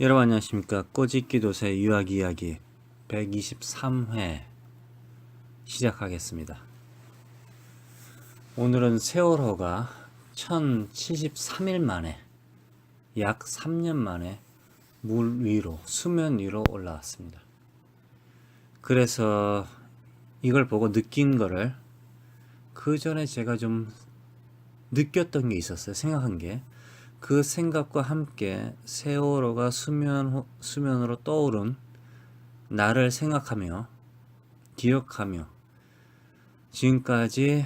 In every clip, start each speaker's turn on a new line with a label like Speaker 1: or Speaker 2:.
Speaker 1: 여러분 안녕하십니까. 꼬집기도새 유학이야기 123회 시작하겠습니다. 오늘은 세월호가 1073일 만에 약 3년 만에 물 위로 수면 위로 올라왔습니다. 그래서 이걸 보고 느낀 거를 그 전에 제가 좀 느꼈던 게 있었어요. 생각한 게. 그 생각과 함께 세월호가 수면으로 떠오른 나를 생각하며 기억하며 지금까지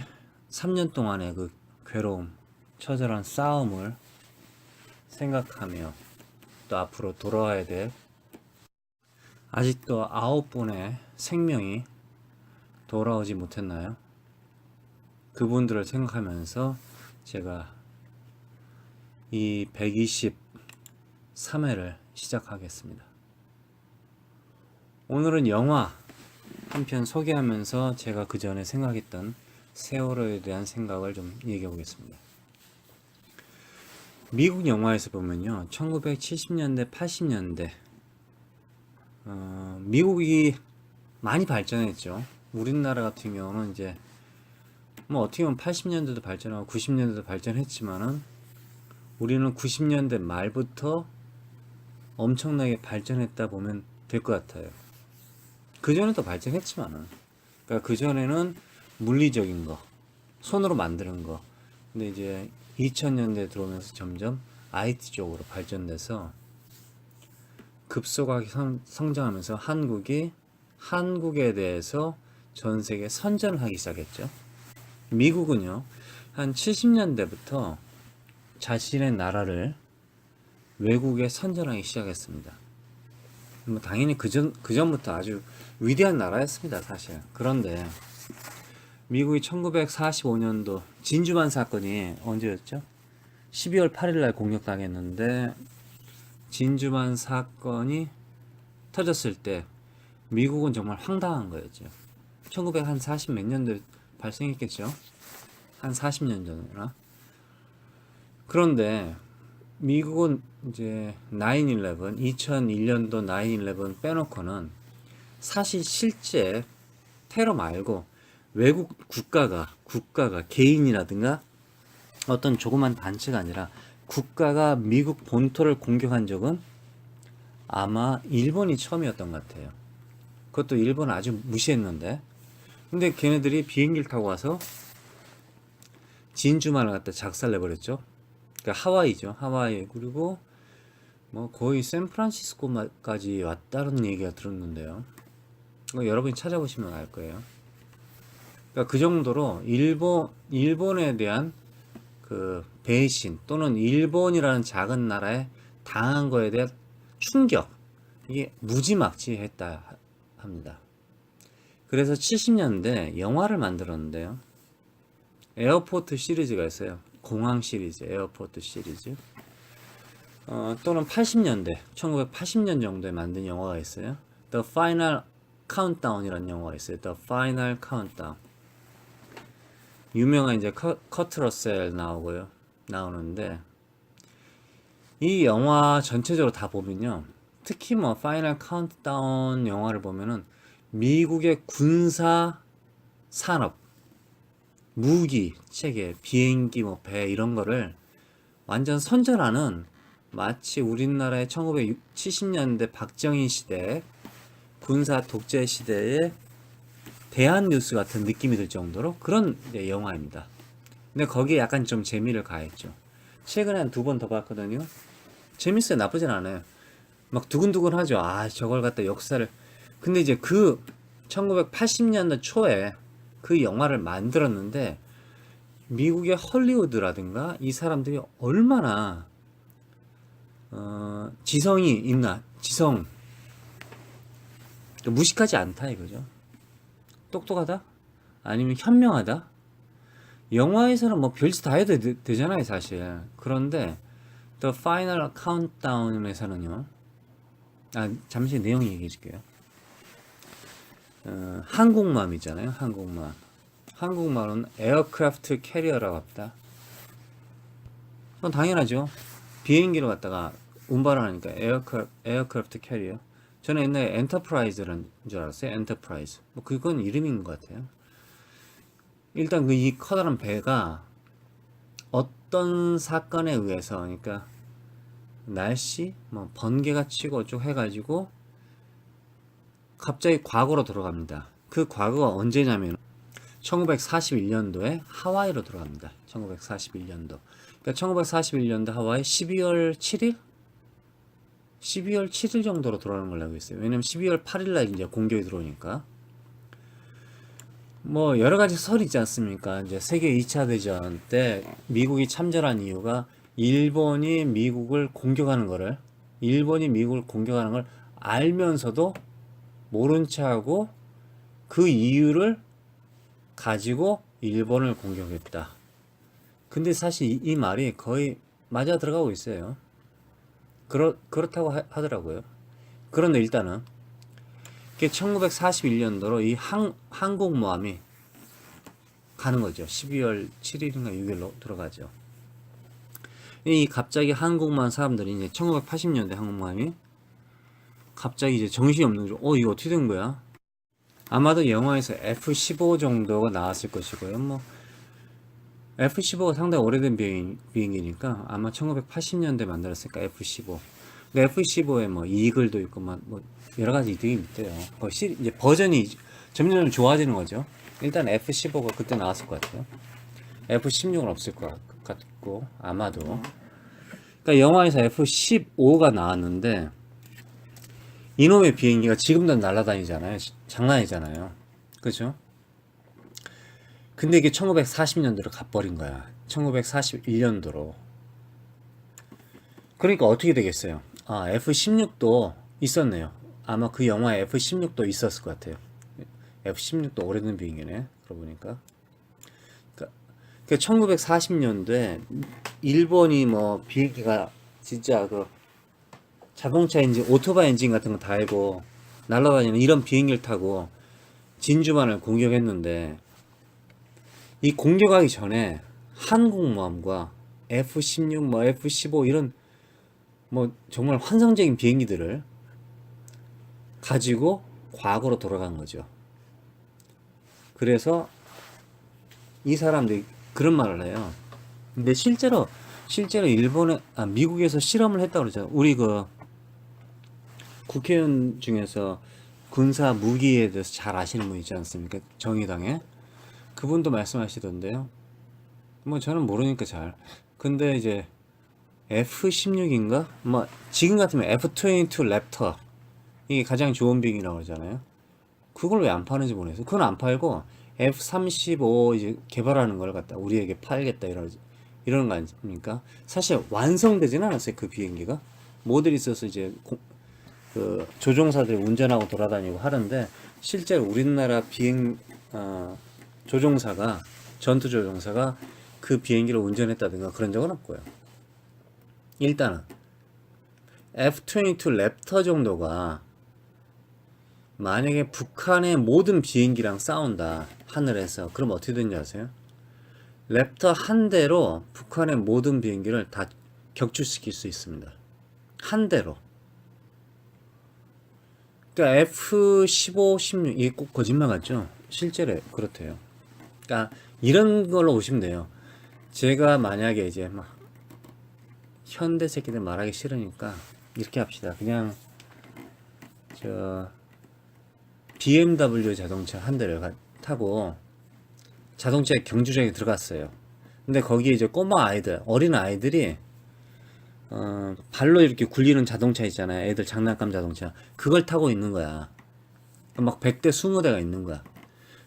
Speaker 1: 3년 동안의 그 괴로움, 처절한 싸움을 생각하며 또 앞으로 돌아와야 될 아직도 9분의 생명이 돌아오지 못했나요? 그분들을 생각하면서 제가 이 123회를 시작하겠습니다. 오늘은 영화 한 편 소개하면서 제가 그 전에 생각했던 세월호에 대한 생각을 좀 얘기해 보겠습니다. 미국 영화에서 보면요, 1970년대, 80년대 미국이 많이 발전했죠. 우리나라 같은 경우는 이제 뭐 어떻게 보면 80년대도 발전하고 90년대도 발전했지만은 우리는 90년대 말부터 엄청나게 발전했다 보면 될 것 같아요. 그전에도 발전했지만은, 그러니까 그전에는 물리적인 거, 손으로 만드는 거, 근데 이제 2000년대 들어오면서 점점 IT 쪽으로 발전돼서 급속하게 성장하면서 한국에 대해서 전 세계 선전을 하기 시작했죠. 미국은요, 한 70년대부터 자신의 나라를 외국에 선전하기 시작했습니다. 뭐 당연히 그전부터 아주 위대한 나라였습니다, 사실. 그런데 미국이 1945년도 진주만 사건이 언제였죠? 12월 8일날 공격당했는데 진주만 사건이 터졌을 때 미국은 정말 황당한 거였죠. 1940 몇 년도에 발생했겠죠? 한 40년 전이나. 그런데 미국은 이제 9/11, 2001년도 9/11 빼놓고는 사실 실제 테러 말고 외국 국가가 개인이라든가 어떤 조그만 단체가 아니라 국가가 미국 본토를 공격한 적은 아마 일본이 처음이었던 것 같아요. 그것도 일본 아주 무시했는데, 근데 걔네들이 비행기를 타고 와서 진주만을 갖다 작살내버렸죠. 그러니까 하와이죠. 하와이. 그리고 뭐 거의 샌프란시스코까지 왔다는 얘기가 들었는데요. 여러분이 찾아보시면 알 거예요. 그러니까 그 정도로 일본에 대한 그 배신 또는 일본이라는 작은 나라에 당한 거에 대한 충격, 이게 무지막지했다 합니다. 그래서 70년대 영화를 만들었는데요. 에어포트 시리즈가 있어요. 공항 시리즈, 에어포트 시리즈. 또는 80년대, 1980년 정도에 만든 영화가 있어요. The Final Countdown이라는 영화가 있어요. The Final Countdown. 유명한 이제 커트 러셀 나오는데 이 영화 전체적으로 다 보면요. 특히 뭐 Final Countdown 영화를 보면은 미국의 군사 산업, 무기, 체계, 비행기, 뭐 배 이런 거를 완전 선전하는, 마치 우리나라의 1970년대 박정희 시대 군사 독재 시대의 대한 뉴스 같은 느낌이 들 정도로 그런 영화입니다. 근데 거기에 약간 좀 재미를 가했죠. 최근에 한 2번 더 봤거든요. 재밌어요. 나쁘진 않아요. 막 두근두근하죠. 아, 저걸 갖다 역사를. 근데 이제 그 1980년대 초에 그 영화를 만들었는데 미국의 헐리우드라든가 이 사람들이 얼마나 지성이 있나, 무식하지 않다 이거죠. 똑똑하다? 아니면 현명하다? 영화에서는 뭐 별짓 다 해도 되잖아요, 사실. 그런데 The Final Countdown에서는요. 잠시 내용 얘기해 줄게요. 항공모함 있잖아요, 항공모함. 한국말은 에어크래프트 캐리어라고 합니다. 그건 당연하죠. 비행기를 갖다가 운반하니까 에어크래프트 캐리어. 저는 옛날에 엔터프라이즈라는 줄 알았어요. 엔터프라이즈. 뭐 그건 이름인 것 같아요. 일단 그 이 커다란 배가 어떤 사건에 의해서, 그러니까 날씨, 뭐 번개가 치고 쭉 해가지고 갑자기 과거로 들어갑니다. 그 과거가 언제냐면 1941년도에 하와이로 들어갑니다. 1941년도. 그러니까 1941년도 하와이 12월 7일? 12월 7일 정도로 들어가는 걸로 알고 있어요. 왜냐면 12월 8일 날 이제 공격이 들어오니까. 뭐 여러 가지 설이 있지 않습니까? 이제 세계 2차 대전 때 미국이 참전한 이유가 일본이 미국을 공격하는 걸 알면서도 모른 체 하고 그 이유를 가지고 일본을 공격했다. 근데 사실 이 말이 거의 맞아 들어가고 있어요. 그렇다고 하더라고요. 그런데 일단은 1941년도로 이 항공모함이 가는 거죠. 12월 7일인가 6일로 들어가죠. 이 갑자기 항공모함 사람들이 이제 1980년대 항공모함이 갑자기 이제 정신이 없는 거죠. 이거 어떻게 된 거야? 아마도 영화에서 F-15 정도가 나왔을 것이고요. 뭐 F-15가 상당히 오래된 비행기니까 아마 1980년대 만들었으니까 F-15. 근데 F-15에 뭐 이글도 있고 뭐 여러 가지 이득이 있대요. 이제 버전이 점점 좋아지는 거죠. 일단 F-15가 그때 나왔을 것 같아요. F-16은 없을 것 같고 아마도. 그러니까 영화에서 F-15가 나왔는데 이놈의 비행기가 지금도 날아다니잖아요. 장난이잖아요. 그죠? 근데 이게 1940년도로 가버린 거야. 1941년도로. 그러니까 어떻게 되겠어요? F-16도 있었네요. 아마 그 영화에 F-16도 있었을 것 같아요. F-16도 오래된 비행기네. 그러고 보니까. 그러니까 1940년도에 일본이 뭐 비행기가 진짜 그 자동차 엔진, 오토바이 엔진 같은 거 달고 날아다니는 이런 비행기를 타고 진주만을 공격했는데 이 공격하기 전에 항공모함과 F-16, 뭐 F-15 이런 뭐 정말 환상적인 비행기들을 가지고 과거로 돌아간 거죠. 그래서 이 사람들이 그런 말을 해요. 근데 실제로 미국에서 실험을 했다고 그러죠. 우리 그 국회의원 중에서 군사 무기에 대해서 잘 아시는 분 있지 않습니까? 정의당에. 그분도 말씀하시던데요. 뭐 저는 모르니까 잘. 근데 이제 F-16인가? 뭐 지금 같으면 F-22 랩터 이게 가장 좋은 비행기라고 그러잖아요. 그걸 왜 안 파는지 모르겠어요. 그건 안 팔고 F-35 이제 개발하는 걸 갖다 우리에게 팔겠다 이러는 거 아닙니까? 사실 완성되지는 않았어요. 그 비행기가 모델이 있어서 이제 그 조종사들이 운전하고 돌아다니고 하는데 실제로 우리나라 조종사가 전투 조종사가 그 비행기를 운전했다든가 그런 적은 없고요. 일단은 F-22 랩터 정도가 만약에 북한의 모든 비행기랑 싸운다 하늘에서 그럼 어떻게 되는지 아세요? 랩터 한 대로 북한의 모든 비행기를 다 격추시킬 수 있습니다. 한 대로. 그러니까 F-15, 16 이게 꼭 거짓말 같죠? 실제로 그렇대요. 그러니까 이런 걸로 오시면 돼요. 제가 만약에 이제 막 현대 새끼들 말하기 싫으니까 이렇게 합시다. 그냥 저 BMW 자동차 한 대를 타고 자동차 경주장에 들어갔어요. 근데 거기에 이제 꼬마 아이들, 어린 아이들이 발로 이렇게 굴리는 자동차 있잖아요. 애들 장난감 자동차. 그걸 타고 있는 거야. 막 100대, 20대가 있는 거야.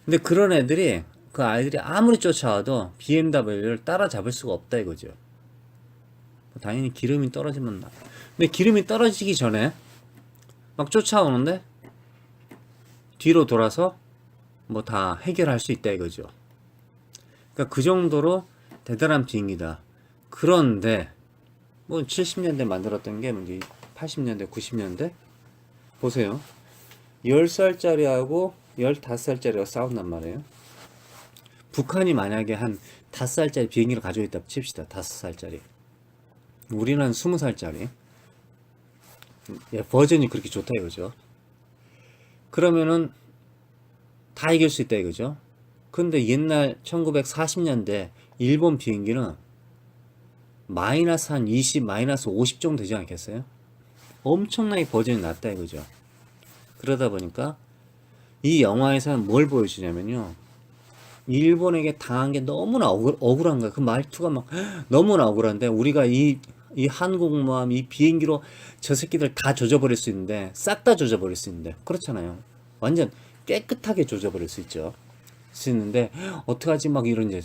Speaker 1: 근데 그런 애들이 그 아이들이 아무리 쫓아와도 BMW를 따라잡을 수가 없다 이거죠. 당연히 기름이 떨어지면 근데 기름이 떨어지기 전에 막 쫓아오는데 뒤로 돌아서 뭐 다 해결할 수 있다 이거죠. 그러니까 그 정도로 대단한 비행기다. 그런데 뭐 70년대 만들었던 게 이제 80년대, 90년대 보세요. 10살짜리하고 15살짜리가 싸운단 말이에요. 북한이 만약에 한 5살짜리 비행기를 가지고 있다 칩시다. 5살짜리. 우리는 20살짜리. 예, 버전이 그렇게 좋다 이거죠. 그러면은 다 이길 수 있다 이거죠. 근데 옛날 1940년대 일본 비행기는 마이너스 한 20, 마이너스 50 정도 되지 않겠어요? 엄청나게 버전이 낮다 이거죠. 그러다 보니까 이 영화에서는 뭘 보여주냐면요. 일본에게 당한 게 너무나 억울한 거야. 그 말투가 막 너무나 억울한데 우리가 이 항공모함, 이 비행기로 저 새끼들 다 조져버릴 수 있는데 싹 다 조져버릴 수 있는데 그렇잖아요. 완전 깨끗하게 조져버릴 수 있죠. 수 있는데 어떡하지 막 이런 이제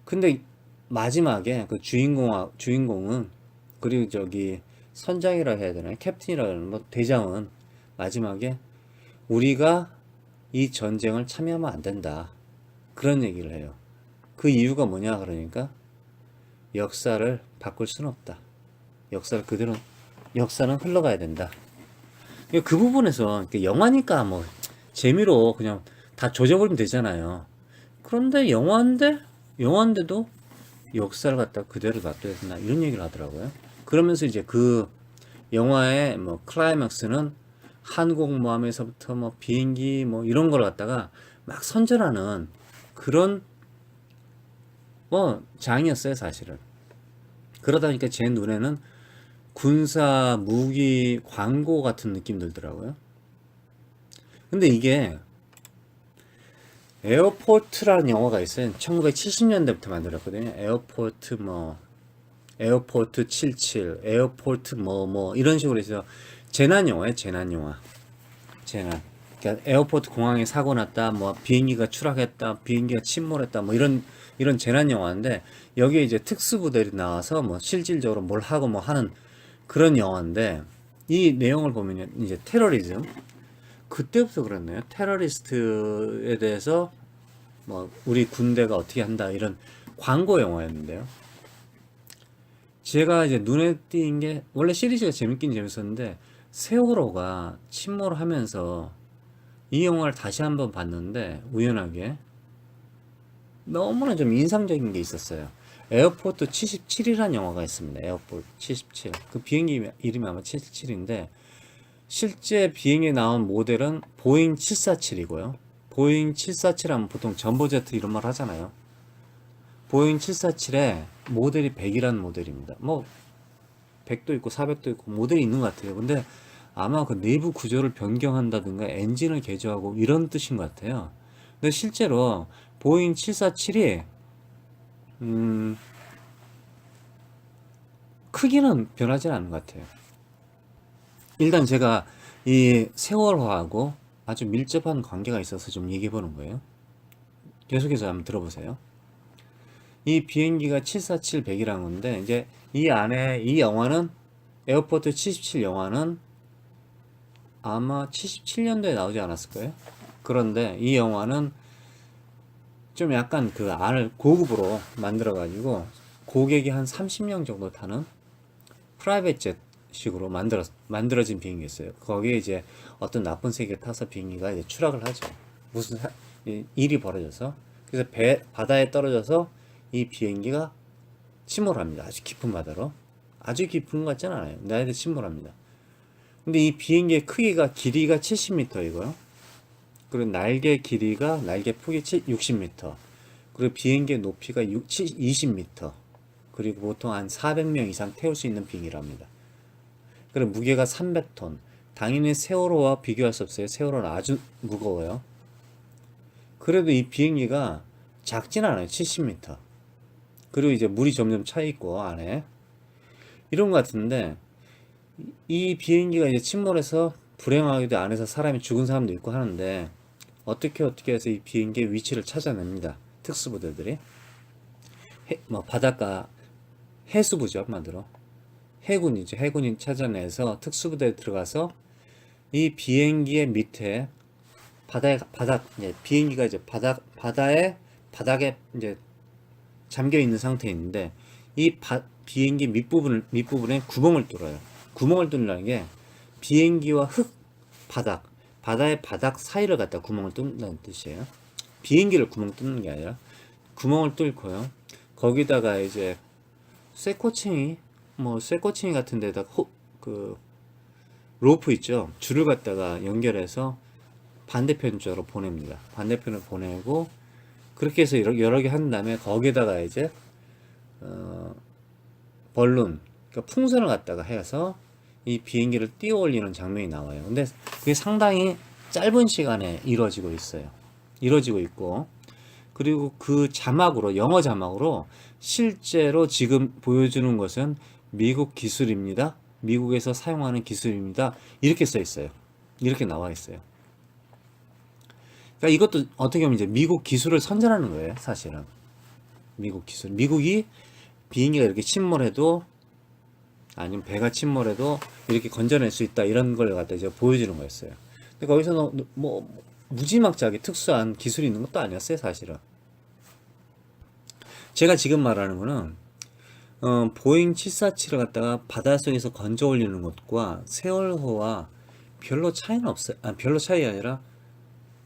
Speaker 1: 근데 마지막에 그 주인공은 그리고 저기 선장이라 해야 되나요? 캡틴이라 해야 되나? 뭐 대장은 마지막에 우리가 이 전쟁을 참여하면 안 된다. 그런 얘기를 해요. 그 이유가 뭐냐 그러니까 역사를 바꿀 수는 없다. 역사를 그대로 역사는 흘러가야 된다. 그 부분에서 영화니까 뭐 재미로 그냥 다 조져버리면 되잖아요. 그런데 영화인데도 역사를 갖다 그대로 놔둬야 된다 이런 얘기를 하더라고요. 그러면서 이제 그 영화의 뭐 클라이맥스는 항공모함에서부터 뭐 비행기 뭐 이런 걸 갖다가 막 선전하는 그런 뭐 장이었어요 사실은. 그러다 보니까 제 눈에는 군사 무기 광고 같은 느낌 들더라고요. 근데 이게 에어포트라는 영화가 있어요. 1970년대부터 만들었거든요. 에어포트 77, 에어포트 뭐 이런 식으로 해서 재난 영화예요. 재난 영화. 재난. 그러니까 에어포트 공항에 사고 났다, 뭐 비행기가 추락했다, 비행기가 침몰했다, 뭐 이런 재난 영화인데 여기에 이제 특수부대들이 나와서 뭐 실질적으로 뭘 하고 뭐 하는 그런 영화인데 이 내용을 보면 이제 테러리즘 그때부터 그랬네요. 테러리스트에 대해서 뭐 우리 군대가 어떻게 한다 이런 광고 영화였는데요. 제가 이제 눈에 띄는 게 원래 시리즈가 재밌긴 재밌었는데 세월호가 침몰하면서 이 영화를 다시 한번 봤는데 우연하게 너무나 좀 인상적인 게 있었어요. 에어포트 77이라는 영화가 있습니다. 에어포트 77. 그 비행기 이름이 아마 77인데 실제 비행에 나온 모델은 보잉 747이고요. 보잉 747 하면 보통 전보제트 이런 말 하잖아요. 보잉 747에 모델이 100이라는 모델입니다. 뭐 100도 있고 400도 있고 모델이 있는 것 같아요. 근데 아마 그 내부 구조를 변경한다든가 엔진을 개조하고 이런 뜻인 것 같아요. 근데 실제로 보잉 747이 크기는 변하지 않은 것 같아요. 일단 제가 이 세월호하고 아주 밀접한 관계가 있어서 좀 얘기해 보는 거예요. 계속해서 한번 들어보세요. 이 비행기가 747-100이라는 건데 이제 이 안에 이 영화는 에어포트 77 영화는 아마 77년도에 나오지 않았을 거예요. 그런데 이 영화는 좀 약간 그 안을 고급으로 만들어 가지고 고객이 한 30명 정도 타는 프라이빗 젯 식으로 만들어진 비행기였어요. 거기에 이제 어떤 나쁜 세계가 타서 비행기가 이제 추락을 하죠. 무슨 일이 벌어져서. 그래서 바다에 떨어져서 이 비행기가 침몰합니다. 아주 깊은 바다로. 아주 깊은 것 같지는 않아요. 근데 침몰합니다. 근데 이 비행기의 크기가 길이가 70m이고요. 그리고 날개 폭이 60m. 그리고 비행기의 높이가 20m. 그리고 보통 한 400명 이상 태울 수 있는 비행기랍니다. 그리고 무게가 300톤. 당연히 세월호와 비교할 수 없어요. 세월호는 아주 무거워요. 그래도 이 비행기가 작진 않아요. 70m. 그리고 이제 물이 점점 차 있고 안에 이런 것 같은데 이 비행기가 이제 침몰해서 불행하게도 안에서 사람이 죽은 사람도 있고 하는데 어떻게 해서 이 비행기의 위치를 찾아냅니다. 특수부대들이 뭐 바닷가 해수부죠 한마디로 해군이 찾아내서 특수부대에 들어가서 이 비행기의 밑에 비행기가 이제 바닥에 이제 잠겨 있는 상태에 있는데 이 비행기 밑부분에 구멍을 뚫어요. 구멍을 뚫는 게 비행기와 바다의 바닥 사이를 갖다 구멍을 뚫는다는 뜻이에요. 비행기를 구멍 뚫는 게 아니라 구멍을 뚫고요. 거기다가 이제 쇠꼬챙이 같은 데다가 로프 있죠. 줄을 갖다가 연결해서 반대편 쪽으로 보냅니다. 반대편을 보내고 그렇게 해서 여러 개 한 다음에 거기에다가 이제 벌룬, 그러니까 풍선을 갖다가 해서 이 비행기를 띄워 올리는 장면이 나와요. 근데 그게 상당히 짧은 시간에 이루어지고 있어요. 이루어지고 있고, 그리고 그 자막으로, 영어 자막으로 실제로 지금 보여주는 것은 미국 기술입니다. 미국에서 사용하는 기술입니다. 이렇게 써 있어요. 이렇게 나와 있어요. 그러니까 이것도 어떻게 보면 이제 미국 기술을 선전하는 거예요, 사실은. 미국 기술. 미국이 비행기가 이렇게 침몰해도, 아니면 배가 침몰해도 이렇게 건져낼 수 있다, 이런 걸 갖다 이제 보여주는 거였어요. 근데 거기서는 뭐 무지막지하게 특수한 기술이 있는 것도 아니었어요, 사실은. 제가 지금 말하는 거는 보잉 747을 갖다가 바닷속에서 건져 올리는 것과 세월호와 별로 차이는 없어요. 별로 차이가 아니라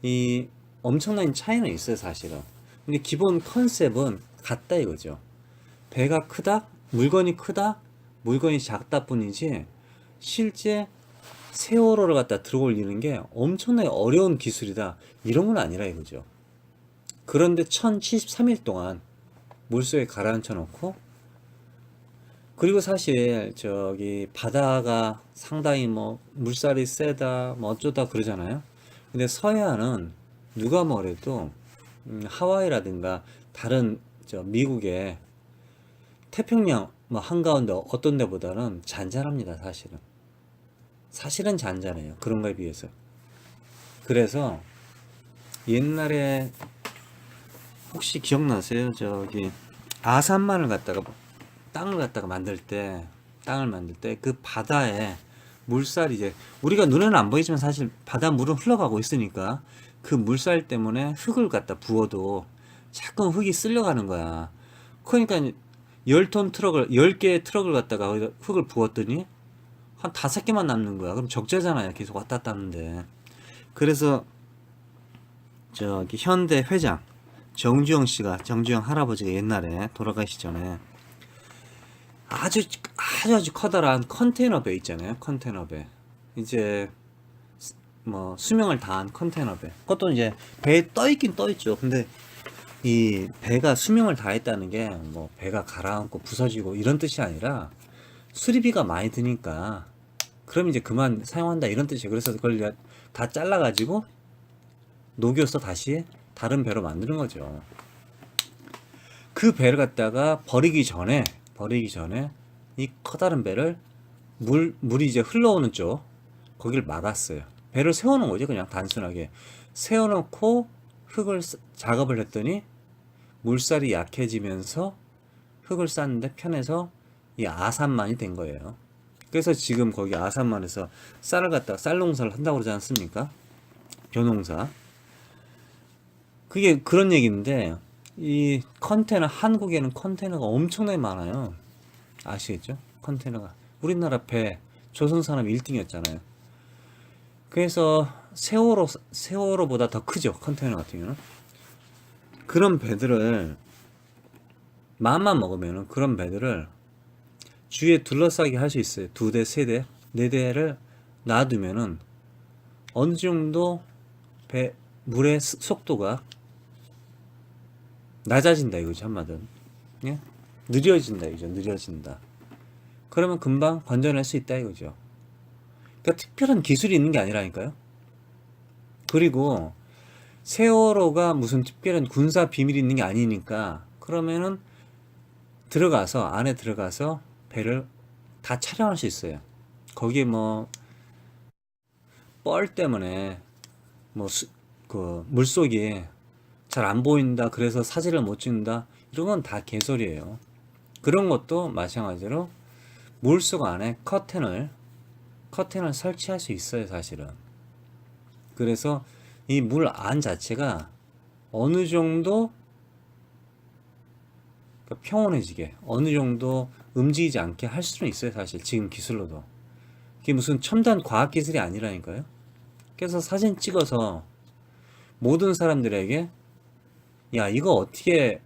Speaker 1: 이 엄청난 차이는 있어요, 사실은. 근데 기본 컨셉은 같다 이거죠. 배가 크다, 물건이 크다, 물건이 작다 뿐이지 실제 세월호를 갖다 들어 올리는 게 엄청나게 어려운 기술이다, 이런 건 아니라 이거죠. 그런데 1073일 동안 물속에 가라앉혀 놓고, 그리고 사실 저기 바다가 상당히 뭐 물살이 세다 뭐 어쩌다 그러잖아요. 근데 서해안은 누가 뭐래도 하와이라든가 다른 저 미국의 태평양 뭐 한가운데 어떤 데보다는 잔잔합니다, 사실은. 사실은 잔잔해요, 그런 거에 비해서. 그래서 옛날에 혹시 기억나세요? 저기 아산만을 갖다가 땅을 갖다가 만들 때, 땅을 만들 때 그 바다에 물살이 이제 우리가 눈에는 안 보이지만 사실 바다 물은 흘러가고 있으니까 그 물살 때문에 흙을 갖다 부어도 자꾸 흙이 쓸려가는 거야. 그러니까 10톤 트럭을 10개의 트럭을 갖다가 거기다 흙을 부었더니 한 5개만 남는 거야. 그럼 적재잖아요, 계속 왔다 갔다 하는데. 그래서 저기 현대 회장 정주영 할아버지가 옛날에 돌아가시기 전에 아주 커다란 컨테이너 배 있잖아요. 컨테이너 배. 이제 뭐 수명을 다한 컨테이너 배. 그것도 이제 배에 떠 있긴 떠 있죠. 근데 이 배가 수명을 다했다는 게 뭐 배가 가라앉고 부서지고 이런 뜻이 아니라 수리비가 많이 드니까 그럼 이제 그만 사용한다, 이런 뜻이에요. 그래서 그걸 다 잘라가지고 녹여서 다시 다른 배로 만드는 거죠. 그 배를 갖다가 버리기 전에 이 커다란 배를 물이 이제 흘러오는 쪽 거기를 막았어요. 배를 세워놓은 거죠. 그냥 단순하게 세워놓고 작업을 했더니 물살이 약해지면서 흙을 쌓는데 편해서 이 아산만이 된 거예요. 그래서 지금 거기 아산만에서 쌀을 갖다가 쌀 농사를 한다고 그러지 않습니까? 벼농사. 그게 그런 얘기인데, 이 컨테이너, 한국에는 컨테이너가 엄청나게 많아요. 아시겠죠? 컨테이너가. 우리나라 배, 조선산업 1등이었잖아요. 그래서 세월호보다 더 크죠, 컨테이너 같은 경우는. 그런 배들을, 마음만 먹으면은 그런 배들을 주위에 둘러싸게 할 수 있어요. 2대, 3대, 4대를 놔두면은 어느 정도 물의 속도가 낮아진다 이거죠, 한마디로. 예? 느려진다 이거죠. 느려진다. 그러면 금방 건져낼 수 있다 이거죠. 그러니까 특별한 기술이 있는 게 아니라니까요. 그리고 세월호가 무슨 특별한 군사 비밀이 있는 게 아니니까, 그러면은 안에 들어가서 배를 다 촬영할 수 있어요. 거기에 뭐 뻘 때문에 뭐 그 물속이 잘 안 보인다, 그래서 사진을 못 찍는다, 이런 건 다 개소리예요. 그런 것도 마찬가지로 물속 안에 커튼을 설치할 수 있어요, 사실은. 그래서 이 물 안 자체가 어느 정도 평온해지게, 어느 정도 움직이지 않게 할 수는 있어요, 사실. 지금 기술로도. 이게 무슨 첨단 과학 기술이 아니라니까요. 그래서 사진 찍어서 모든 사람들에게 야, 이거 어떻게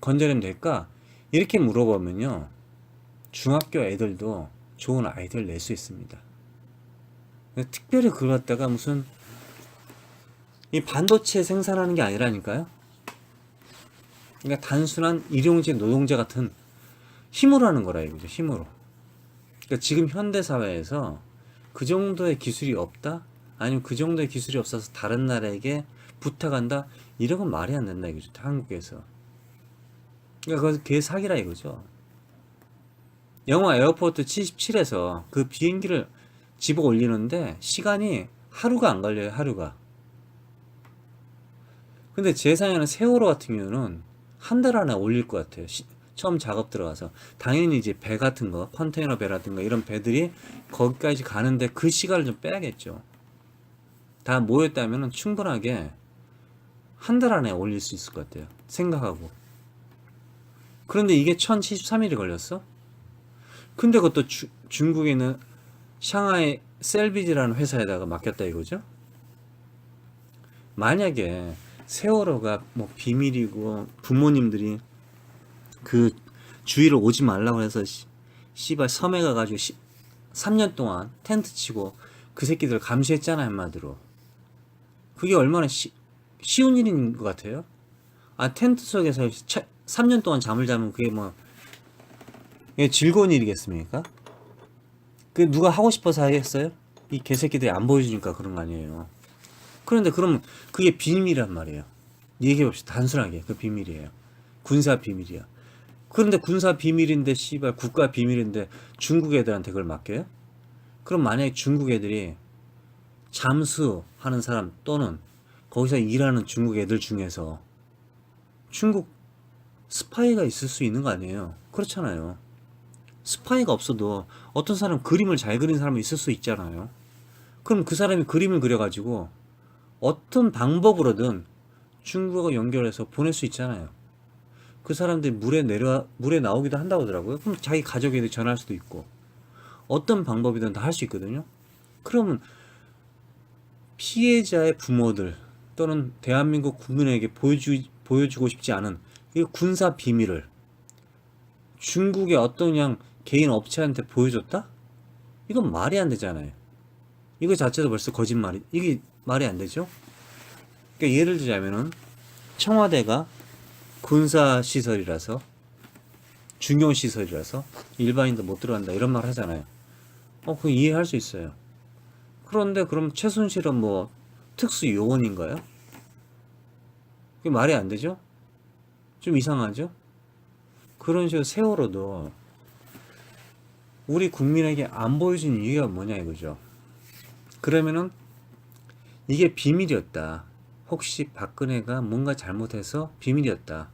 Speaker 1: 건져내면 될까? 이렇게 물어보면요, 중학교 애들도 좋은 아이디어를 낼 수 있습니다. 특별히 그걸 갖다가 무슨 이 반도체 생산하는 게 아니라니까요. 그러니까 단순한 일용직 노동자 같은 힘으로 하는 거라 이거죠. 힘으로. 그러니까 지금 현대 사회에서 그 정도의 기술이 없다? 아니면 그 정도의 기술이 없어서 다른 나라에게 부탁한다? 이런 건 말이 안 된다 이거죠. 한국에서. 그러니까 그게 사기라 이거죠. 영화 에어포트 77에서 그 비행기를 집어 올리는데 시간이 하루가 안 걸려요. 하루가. 근데 제 예상에는 세월호 같은 경우는 한 달 안에 올릴 것 같아요. 처음 작업 들어가서. 당연히 이제 배 같은 거, 컨테이너 배라든가 이런 배들이 거기까지 가는데 그 시간을 좀 빼야겠죠. 다 모였다면 충분하게 한 달 안에 올릴 수 있을 것 같아요. 생각하고. 그런데 이게 1073일이 걸렸어? 근데 그것도 중국에 있는 샹하이 셀비지라는 회사에다가 맡겼다 이거죠? 만약에 세월호가 뭐 비밀이고 부모님들이 그 주위를 오지 말라고 해서 씨발 섬에 가가지고 3년 동안 텐트 치고 그 새끼들 감시했잖아 한마디로. 그게 얼마나 쉬운 일인 것 같아요? 아 텐트 속에서 3년 동안 잠을 자면 그게 뭐 즐거운 일이겠습니까? 그 누가 하고 싶어서 하겠어요? 이 개새끼들이 안 보여주니까 그런 거 아니에요. 그런데 그러면 그게 비밀이란 말이에요. 얘기해봅시다. 단순하게 그 비밀이에요. 군사 비밀이야. 그런데 군사 비밀인데 씨발 국가 비밀인데 중국 애들한테 그걸 맡겨요? 그럼 만약에 중국 애들이 잠수하는 사람 또는 거기서 일하는 중국 애들 중에서 중국 스파이가 있을 수 있는 거 아니에요? 그렇잖아요. 스파이가 없어도 어떤 사람 그림을 잘 그리는 사람이 있을 수 있잖아요. 그럼 그 사람이 그림을 그려가지고 어떤 방법으로든 중국하고 연결해서 보낼 수 있잖아요. 그 사람들이 물에 나오기도 한다고 하더라고요. 그럼 자기 가족에게 전할 수도 있고 어떤 방법이든 다 할 수 있거든요. 그러면 피해자의 부모들 또는 대한민국 국민에게 보여주고 싶지 않은 이 군사 비밀을 중국의 어떤 그냥 개인 업체한테 보여줬다? 이건 말이 안 되잖아요. 이거 자체도 벌써 거짓말이, 이게 말이 안 되죠? 그러니까 예를 들자면은 청와대가 군사시설이라서 중요시설이라서 일반인도 못 들어간다 이런 말 하잖아요. 그거 이해할 수 있어요. 그런데 그럼 최순실은 뭐 특수요원인가요? 그게 말이 안 되죠? 좀 이상하죠? 그런 식으로 세월호도 우리 국민에게 안 보여준 이유가 뭐냐 이거죠. 그러면은 이게 비밀이었다. 혹시 박근혜가 뭔가 잘못해서 비밀이었다.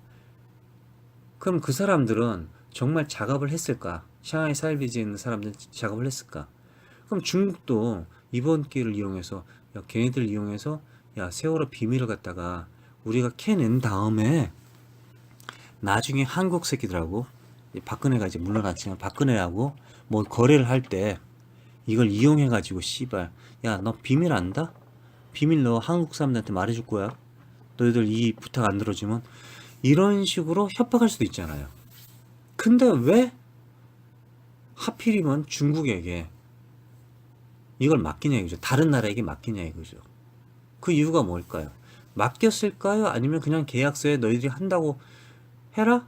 Speaker 1: 그럼 그 사람들은 정말 작업을 했을까? 샹하이 살비지에 있는 사람들은 작업을 했을까? 그럼 중국도 이번 기회를 이용해서 야 걔네들 이용해서 야 세월호 비밀을 갖다가 우리가 캐낸 다음에 나중에 한국 새끼들하고 박근혜가 이제 물러났지만 박근혜하고 뭐 거래를 할 때 이걸 이용해 가지고 씨발 야 너 비밀 안다? 비밀 너 한국 사람들한테 말해줄 거야. 너희들 이 부탁 안 들어주면 이런 식으로 협박할 수도 있잖아요. 근데 왜 하필이면 중국에게 이걸 맡기냐 이거죠. 다른 나라에게 맡기냐 이거죠. 그 이유가 뭘까요? 맡겼을까요? 아니면 그냥 계약서에 너희들이 한다고 해라?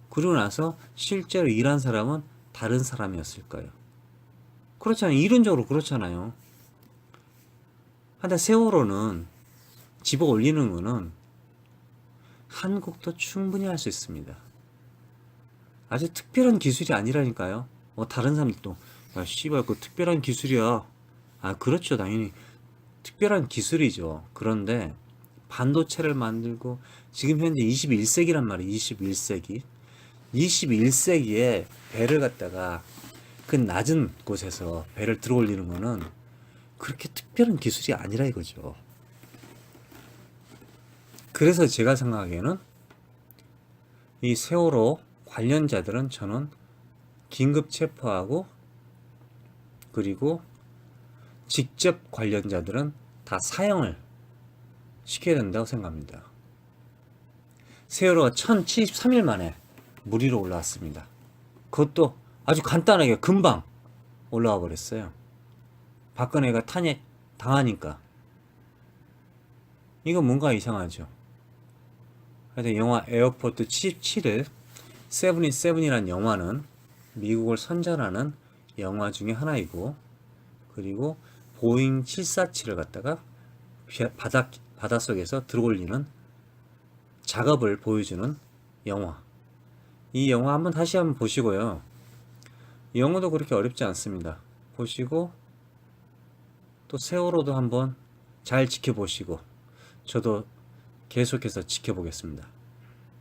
Speaker 1: 그러고 나서 실제로 일한 사람은 다른 사람이었을까요? 그렇잖아요. 이론적으로 그렇잖아요. 근데 세월호는 집어 올리는 거는 한국도 충분히 할 수 있습니다. 아주 특별한 기술이 아니라니까요. 다른 사람들도 야 씨발 그 특별한 기술이야. 아 그렇죠. 당연히 특별한 기술이죠. 그런데 반도체를 만들고 지금 현재 21세기란 말이에요. 21세기. 21세기에 배를 갖다가 그 낮은 곳에서 배를 들어 올리는 거는 그렇게 특별한 기술이 아니라 이거죠. 그래서 제가 생각하기에는 이 세월호 관련자들은 저는 긴급 체포하고 그리고 직접 관련자들은 다 사형을 시켜야 된다고 생각합니다. 세월호가 1073일 만에 물 위로 올라왔습니다. 그것도 아주 간단하게 금방 올라와 버렸어요. 박근혜가 탄핵 당하니까. 이거 뭔가 이상하죠. 하여튼 영화 에어포트 77을 세븐이라는 영화는 미국을 선전하는 영화 중에 하나이고, 그리고 보잉 747을 갖다가 바닷속에서 들어올리는 작업을 보여주는 영화. 이 영화 다시 한번 보시고요. 이 영화도 그렇게 어렵지 않습니다. 보시고 또 세월호도 한번 잘 지켜보시고, 저도 계속해서 지켜보겠습니다.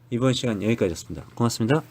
Speaker 1: 이번 시간 여기까지였습니다. 고맙습니다.